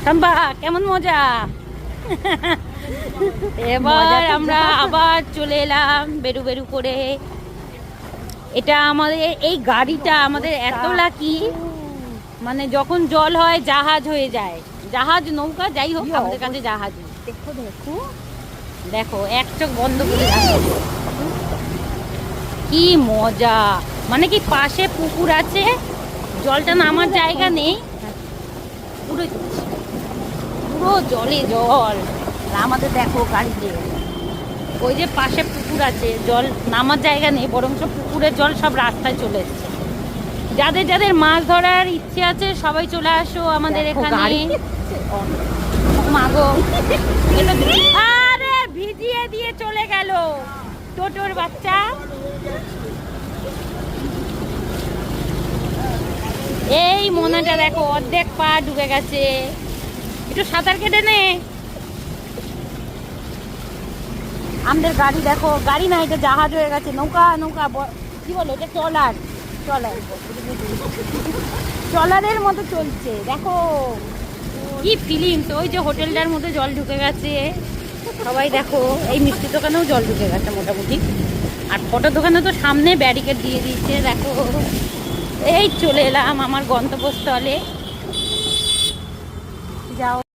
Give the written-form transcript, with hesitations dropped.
সাম্বা কেমন মজা। এবার আমরা আবার চলে এলাম বেরু বেরু করে। এটা আমাদের এই গাড়িটা আমাদের এত লাকি, মানে যখন জল হয় জাহাজ হয়ে যায়, জাহাজ নৌকা যাই হোক আমাদের কাছে জাহাজ। দেখো দেখো দেখো এক চোখ বন্ধ করে রাখো, কি মজা। মানে কি পাশে পুকুর আছে, জলটা নামার জায়গা নেই, পুরো পুরো জলে জল। আর আমাদের দেখো গাড়িতে ওই যে পাশে পুকুর আছে, জল নামার জায়গা নেই, বরং সব পুকুরের জল সব রাস্তায় চলে এসছে। যাদের যাদের মাছ ধরার ইচ্ছে আছে সবাই চলে আসো আমাদের এখানে। মাগো আরে ভিজিয়ে দিয়ে চলে গেল টোটোর বাচ্চা। এই মোনাটা দেখো অর্ধেক পা ডুবে গেছে, একটু সাঁতার কেটে নে। আমাদের গাড়ি দেখো, গাড়ি না এটা জাহাজ হয়ে গেছে, নৌকা নৌকা কি বলো এটা, ট্রলার ট্রলার ট্রলারের মতো চলছে। দেখো কি ফিলিংস। ওই যে হোটেলটার মধ্যে জল ঢুকে গেছে, সবাই দেখো এই মিষ্টি দোকানেও জল ঢুকে গেছে মোটামুটি। আর ফটোর দোকানে তো সামনে ব্যারিকেড দিয়ে দিয়েছে। দেখো এই চলে এলাম আমার গন্তব্যস্থলে। যাও।